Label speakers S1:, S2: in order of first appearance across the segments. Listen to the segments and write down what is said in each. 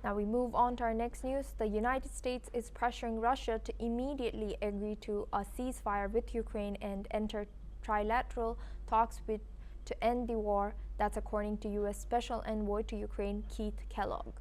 S1: Now we move on to our next news. The United States is pressuring Russia to immediately agree to a ceasefire with Ukraine and enter trilateral talks to end the war. That's according to U.S. Special Envoy to Ukraine Keith Kellogg.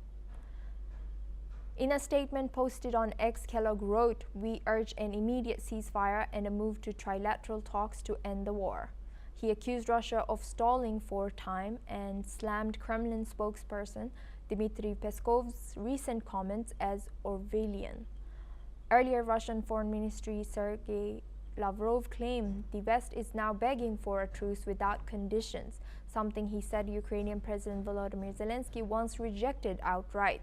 S1: In a statement posted on X, Kellogg wrote, "We urge an immediate ceasefire and a move to trilateral talks to end the war." He accused Russia of stalling for time and slammed Kremlin spokesperson Dmitry Peskov's recent comments as Orwellian. Earlier, Russian Foreign Ministry Sergei Lavrov claimed the West is now begging for a truce without conditions, something he said Ukrainian President Volodymyr Zelensky once rejected outright.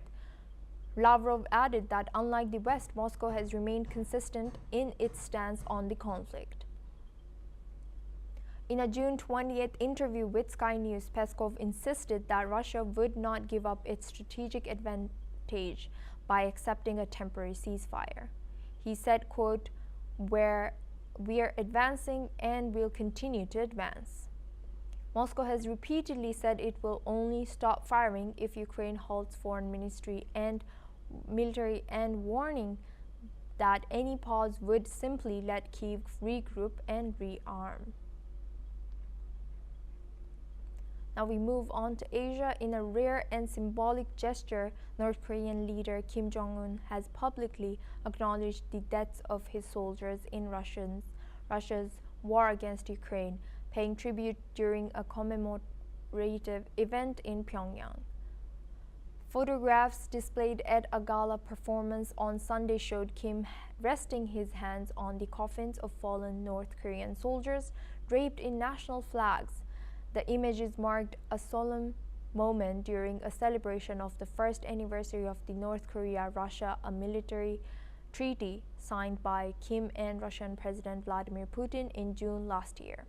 S1: Lavrov added that unlike the West, Moscow has remained consistent in its stance on the conflict. In a June 20th interview with Sky News, Peskov insisted that Russia would not give up its strategic advantage by accepting a temporary ceasefire. He said, quote, "Where we are advancing and will continue to advance." Moscow has repeatedly said it will only stop firing if Ukraine halts foreign ministry and military, and warning that any pause would simply let Kyiv regroup and rearm. Now we move on to Asia. In a rare and symbolic gesture, North Korean leader Kim Jong-un has publicly acknowledged the deaths of his soldiers in Russia's war against Ukraine, paying tribute during a commemorative event in Pyongyang. Photographs displayed at a gala performance on Sunday showed Kim resting his hands on the coffins of fallen North Korean soldiers draped in national flags. The images marked a solemn moment during a celebration of the first anniversary of the North Korea-Russia military treaty signed by Kim and Russian President Vladimir Putin in June last year.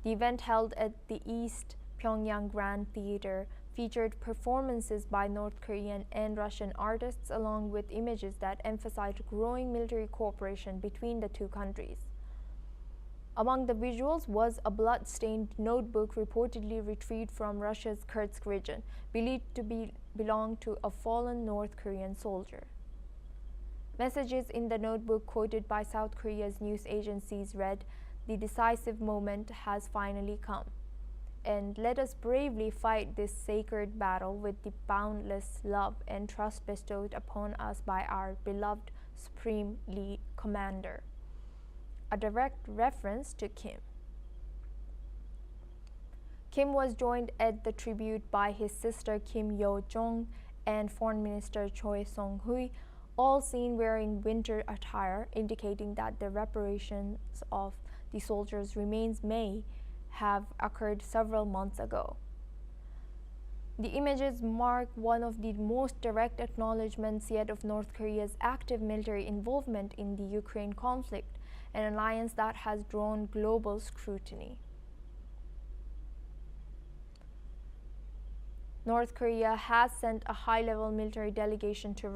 S1: The event, held at the East Pyongyang Grand Theater, featured performances by North Korean and Russian artists along with images that emphasized growing military cooperation between the two countries. Among the visuals was a blood-stained notebook reportedly retrieved from Russia's Kursk region, believed to belong to a fallen North Korean soldier. Messages in the notebook quoted by South Korea's news agencies read, "The decisive moment has finally come, and let us bravely fight this sacred battle with the boundless love and trust bestowed upon us by our beloved Supreme Lead Commander," a direct reference to Kim. Kim was joined at the tribute by his sister Kim Yo-jong and Foreign Minister Choi Song-hui, all seen wearing winter attire, indicating that the reparations of the soldiers' remains may have occurred several months ago. The images mark one of the most direct acknowledgements yet of North Korea's active military involvement in the Ukraine conflict, an alliance that has drawn global scrutiny. North Korea has sent a high-level military delegation to